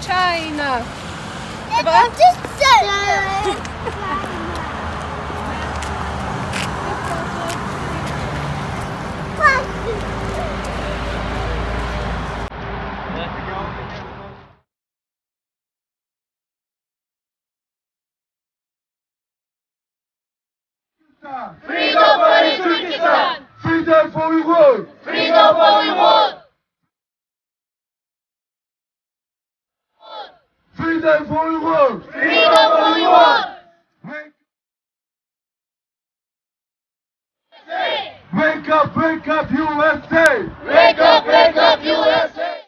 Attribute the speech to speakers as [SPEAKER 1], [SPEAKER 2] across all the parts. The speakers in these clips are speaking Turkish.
[SPEAKER 1] China.
[SPEAKER 2] Freedom for Turkestan! Freedom for Uyghur! Freedom for Uyghur! Freedom for Uyghur! Freedom for Uyghur! Wake up, USA! Wake up, USA!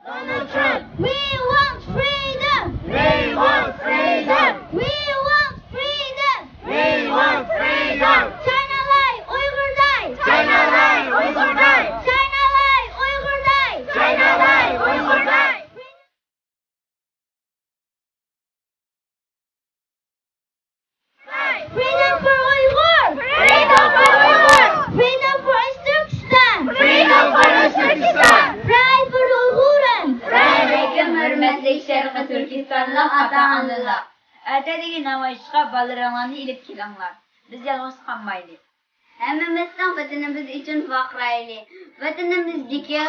[SPEAKER 2] Donald Trump!
[SPEAKER 3] We want freedom!
[SPEAKER 2] We want freedom!
[SPEAKER 3] We want freedom!
[SPEAKER 2] We want freedom!
[SPEAKER 3] China lie, Uyghur die!
[SPEAKER 2] China lie, Uyghur die!
[SPEAKER 3] China lie, Uyghur die!
[SPEAKER 2] China lie, Uyghur die!
[SPEAKER 3] Freedom for Uyghur!
[SPEAKER 2] Freedom for Uyghur!
[SPEAKER 3] Freedom for Turkestan!
[SPEAKER 2] Freedom for Turkestan!
[SPEAKER 3] Pride for Uyghuren!
[SPEAKER 4] Assalamualaikum hörmetli Şərqi Türkistanlıq ata-analar. Ertədəki namayışqa ballarını ilib kilanglar. Biz yalnız qalmaylı.
[SPEAKER 3] Həmmimizdən vətənimiz üçün fəxrəyli. Vətənimizdəki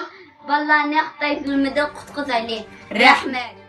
[SPEAKER 3] ballarını Xitay zulmüdən qutquzaylı.
[SPEAKER 4] Rəhmət.